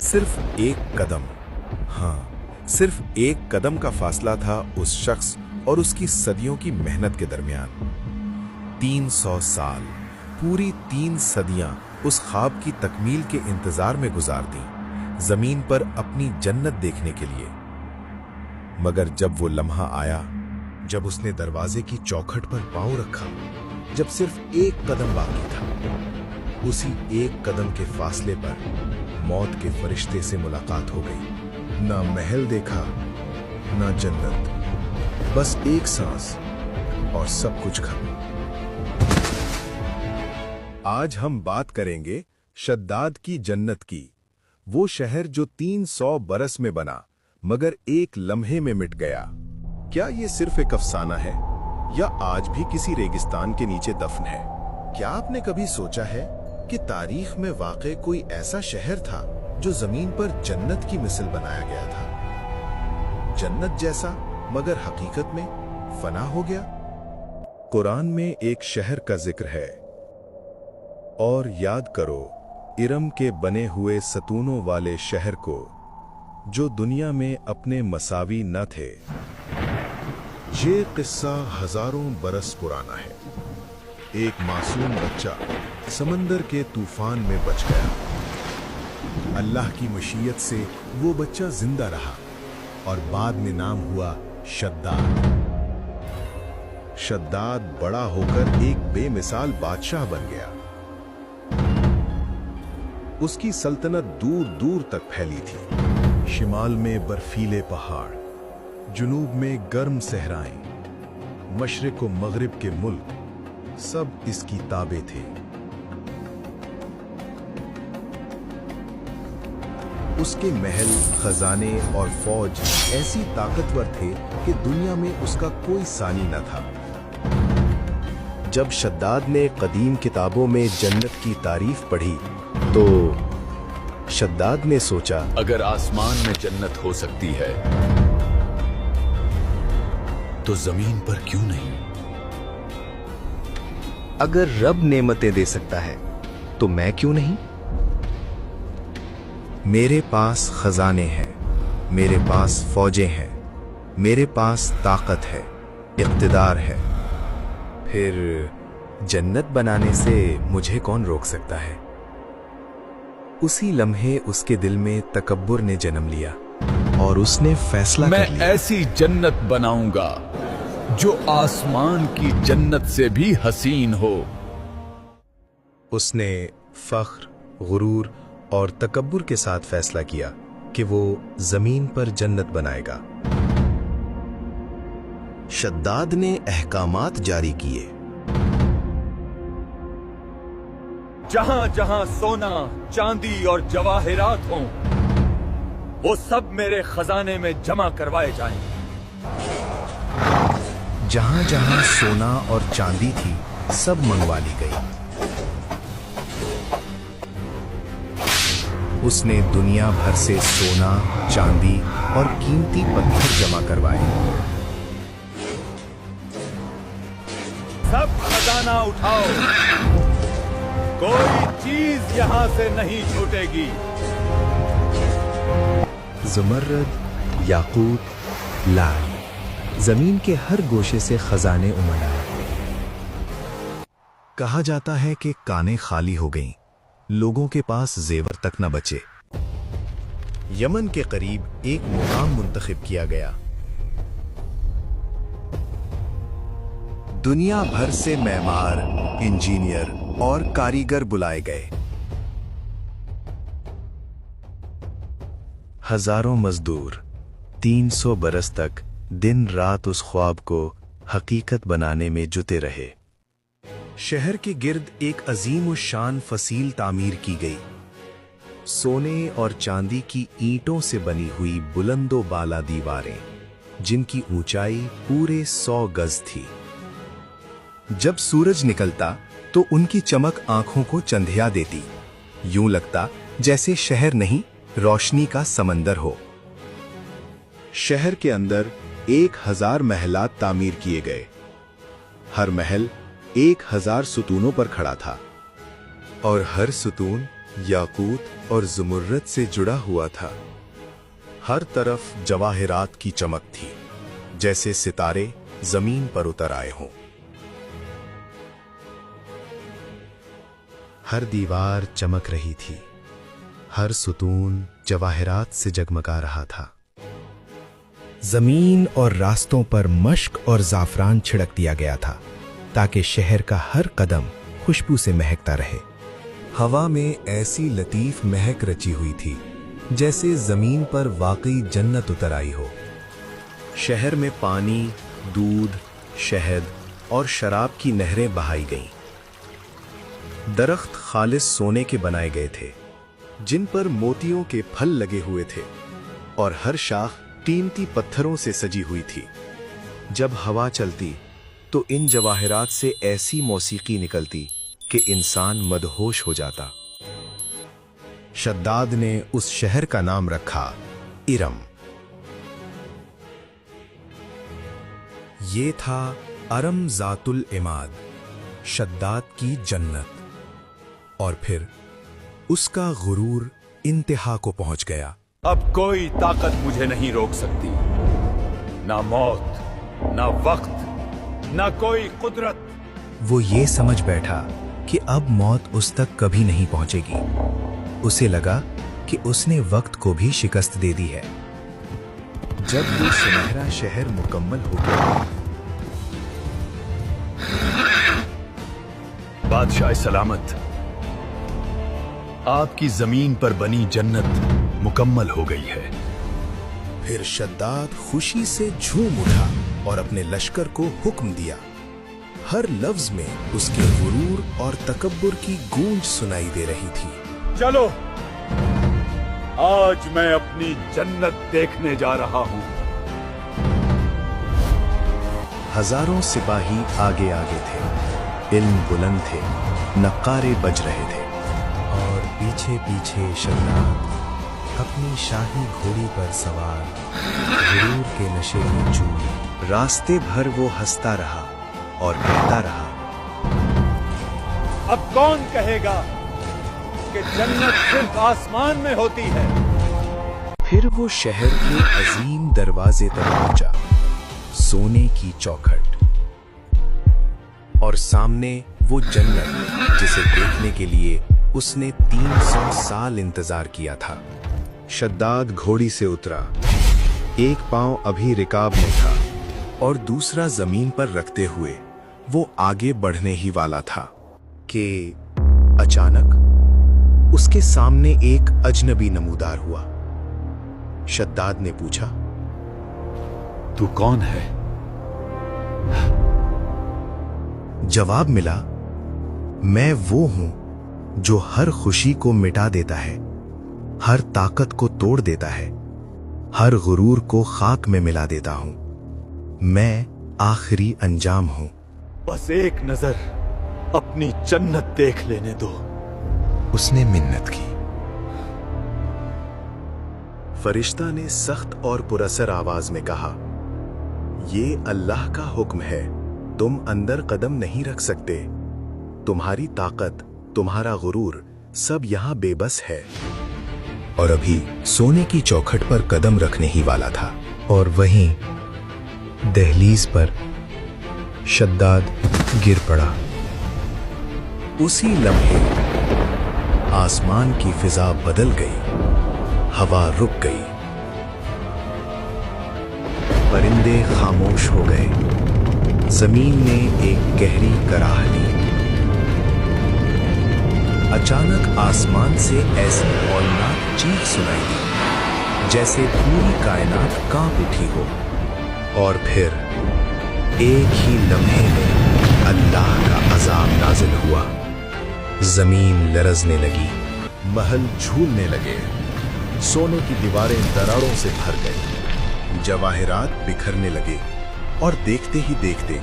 सिर्फ एक कदम, हाँ, सिर्फ एक कदम का फासला था उस शख्स और उसकी सदियों की मेहनत के दरमियान। 300 साल, पूरी 3 सदियां उस ख्वाब की तकमील के इंतजार में गुजार दी, जमीन पर अपनी जन्नत देखने के लिए। मगर जब वो लम्हा आया, जब उसने दरवाजे की चौखट पर पांव रखा, जब सिर्फ एक कदम बाकी था, उसी एक कदम के फासले पर मौत के फरिश्ते से मुलाकात हो गई। ना महल देखा, ना जन्नत, बस एक सांस और सब कुछ खत्म। आज हम बात करेंगे शद्दाद की जन्नत की, वो शहर जो 300 बरस में बना मगर एक लम्हे में मिट गया। क्या ये सिर्फ एक अफसाना है या आज भी किसी रेगिस्तान के नीचे दफन है? क्या आपने कभी सोचा है कि तारीख में वाकई कोई ऐसा शहर था जो जमीन पर जन्नत की मिसल बनाया गया था, जन्नत जैसा मगर हकीकत में फना हो गया? कुरान में एक शहर का जिक्र है, और याद करो इरम के बने हुए सतूनों वाले शहर को, जो दुनिया में अपने मसावी न थे। ये किस्सा हजारों बरस पुराना है। एक मासूम बच्चा समंदर के तूफान में बच गया। अल्लाह की मशीयत से वो बच्चा जिंदा रहा और बाद में नाम हुआ शद्दाद। शद्दाद बड़ा होकर एक बेमिसाल बादशाह बन गया। उसकी सल्तनत दूर दूर तक फैली थी। शिमाल में बर्फीले पहाड़, जुनूब में गर्म सहराएं, मशरिक व मगरिब के मुल्क सब इसकी ताबे थे। उसके महल, खजाने और फौज ऐसी ताकतवर थे कि दुनिया में उसका कोई सानी न था। जब शद्दाद ने कदीम किताबों में जन्नत की तारीफ पढ़ी तो शद्दाद ने सोचा, अगर आसमान में जन्नत हो सकती है तो जमीन पर क्यों नहीं? अगर रब नेमतें दे सकता है तो मैं क्यों नहीं? मेरे पास खजाने हैं, मेरे पास फौजें हैं, मेरे पास ताकत है, इक़्तिदार है, फिर जन्नत बनाने से मुझे कौन रोक सकता है? उसी लम्हे उसके दिल में तकब्बुर ने जन्म लिया और उसने फैसला मैं कर लिया, ऐसी जन्नत बनाऊंगा जो आसमान की जन्नत से भी हसीन हो। उसने फख्र, गुरूर और तकब्बुर के साथ फैसला किया कि वो जमीन पर जन्नत बनाएगा। शद्दाद ने अहकामात जारी किए। जहां जहां सोना, चांदी और जवाहिरात हों, वो सब मेरे खजाने में जमा करवाए जाएं। जहां जहां सोना और चांदी थी, सब मंगवा ली गई। उसने दुनिया भर से सोना, चांदी और कीमती पत्थर जमा करवाए। सब खजाना उठाओ, कोई चीज यहां से नहीं छूटेगी। ज़ुमर्रद, याकूत, लाल, जमीन के हर गोशे से खजाने उमड़ आए। कहा जाता है कि कानें खाली हो गईं, लोगों के पास जेवर तक न बचे। यमन के करीब एक मुकाम मुंतखब किया गया। दुनिया भर से मेमार, इंजीनियर और कारीगर बुलाए गए। हजारों मजदूर 300 बरस तक दिन रात उस ख्वाब को हकीकत बनाने में जुटे रहे। शहर के गिर्द एक अजीम व शान फसील तामीर की गई। सोने और चांदी की ईंटों से बनी हुई बुलंदो बाला दीवारें, जिनकी ऊंचाई पूरे 100 गज थी। जब सूरज निकलता तो उनकी चमक आंखों को चंधिया देती। यूं लगता जैसे शहर नहीं, रोशनी का समंदर हो। शहर के अंदर 1000 महलात तामीर किए गए। हर महल 1000 सुतूनों पर खड़ा था और हर सुतून याकूत और ज़ुमुर्रद से जुड़ा हुआ था। हर तरफ जवाहिरात की चमक थी, जैसे सितारे जमीन पर उतर आए हों। हर दीवार चमक रही थी, हर सुतून जवाहिरात से जगमगा रहा था। जमीन और रास्तों पर मश्क और जाफरान छिड़क दिया गया था ताकि शहर का हर कदम खुशबू से महकता रहे। हवा में ऐसी लतीफ महक रची हुई थी जैसे जमीन पर वाकई जन्नत उतर आई हो। शहर में पानी, दूध, शहद और शराब की नहरें बहाई गईं। दरख्त खालिस सोने के बनाए गए थे, जिन पर मोतियों के फल लगे हुए थे, और हर शाख कीमती पत्थरों से सजी हुई थी। जब हवा चलती तो इन जवाहिरात से ऐसी मौसीकी निकलती कि इंसान मदहोश हो जाता। शद्दाद ने उस शहर का नाम रखा इरम। ये था अरम ज़ातुल इमाद, शद्दाद की जन्नत। और फिर उसका गुरूर इंतहा को पहुंच गया। अब कोई ताकत मुझे नहीं रोक सकती, ना मौत, ना वक्त, ना कोई कुदरत। वो ये समझ बैठा कि अब मौत उस तक कभी नहीं पहुंचेगी। उसे लगा कि उसने वक्त को भी शिकस्त दे दी है। जब वो सुनहरा शहर मुकम्मल हो गया, बादशाह सलामत, आपकी जमीन पर बनी जन्नत मुकम्मल हो गई है। फिर शद्दाद खुशी से झूम उठा और अपने लश्कर को हुक्म दिया। हर लफ्ज में उसके गुरूर और तकब्बुर की गूंज सुनाई दे रही थी। चलो, आज मैं अपनी जन्नत देखने जा रहा हूं। हजारों सिपाही आगे आगे थे, इल्म बुलंद थे, नक्कारे बज रहे थे, और पीछे पीछे शद्दाद अपनी शाही घोड़ी पर सवार गुरूर के नशे में चूर। रास्ते भर वो हंसता रहा और कहता रहा, अब कौन कहेगा कि जन्नत सिर्फ आसमान में होती है। फिर वो शहर के अजीम दरवाजे तक पहुंचा, सोने की चौखट, और सामने वो जन्नत जिसे देखने के लिए उसने 300 साल इंतजार किया था। शद्दाद घोड़ी से उतरा, एक पांव अभी रिकाब में था और दूसरा जमीन पर रखते हुए वो आगे बढ़ने ही वाला था कि अचानक उसके सामने एक अजनबी नमूदार हुआ। शद्दाद ने पूछा, तू कौन है? जवाब मिला, मैं वो हूं जो हर खुशी को मिटा देता है, हर ताकत को तोड़ देता है, हर गुरूर को खाक में मिला देता हूं। मैं आखिरी अंजाम हूं। बस एक नजर अपनी जन्नत देख लेने दो। उसने मिन्नत की। फरिश्ता ने सख्त और पुरअसर आवाज में कहा, ये अल्लाह का हुक्म है, तुम अंदर कदम नहीं रख सकते। तुम्हारी ताकत, तुम्हारा गुरूर सब यहां बेबस है। और अभी सोने की चौखट पर कदम रखने ही वाला था, और वहीं दहलीज पर शद्दाद गिर पड़ा। उसी लम्हे आसमान की फिजा बदल गई, हवा रुक गई, परिंदे खामोश हो गए, जमीन ने एक गहरी कराह ली। अचानक आसमान से ऐसी हौलनाक चीख सुनाई दी जैसे पूरी कायनात कांप उठी हो। और फिर एक ही लम्हे में अल्लाह का अजाब नाजिल हुआ। जमीन लरजने लगी, महल झूलने लगे, सोने की दीवारें दरारों से भर गई, जवाहिरात बिखरने लगे, और देखते ही देखते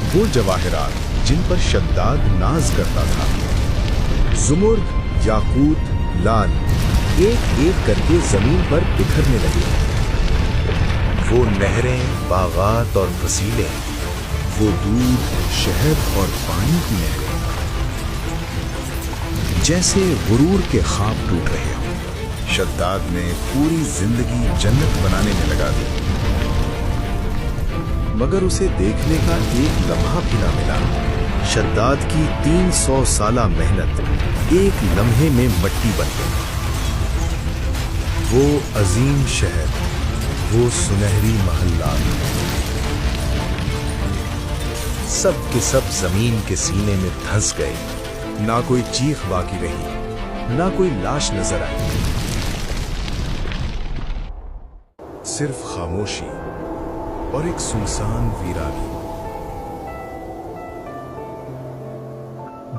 वो जवाहिरात जिन पर शद्दाद नाज करता था, ज़ुमुर्द, याकूत, लाल, एक एक करके जमीन पर बिखरने लगे। वो नहरें, बागात और फसीलें, वो दूध, शहद और पानी की नहरें, जैसे गुरूर के ख्वाब टूट रहे हों। शद्दाद ने पूरी जिंदगी जन्नत बनाने में लगा दी, मगर उसे देखने का एक लम्हा भी ना मिला। शद्दाद की 300 साला मेहनत एक लम्हे में मट्टी बन गई। वो अजीम शहर, वो सुनहरी महल्लात, सब के सब जमीन के सीने में धंस गए। ना कोई चीख बाकी रही, ना कोई लाश नजर आई, सिर्फ खामोशी और एक सुनसान वीरानी।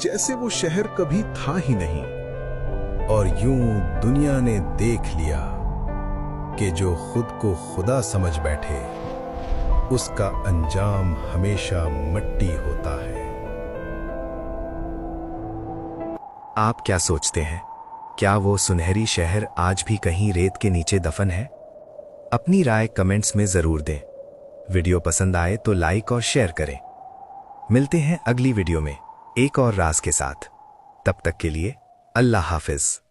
जैसे वो शहर कभी था ही नहीं। और यूं दुनिया ने देख लिया कि जो खुद को खुदा समझ बैठे, उसका अंजाम हमेशा मट्टी होता है। आप क्या सोचते हैं? क्या वो सुनहरी शहर आज भी कहीं रेत के नीचे दफन है? अपनी राय कमेंट्स में जरूर दें। वीडियो पसंद आए तो लाइक और शेयर करें। मिलते हैं अगली वीडियो में एक और राज के साथ। तब तक के लिए अल्लाह हाफिज।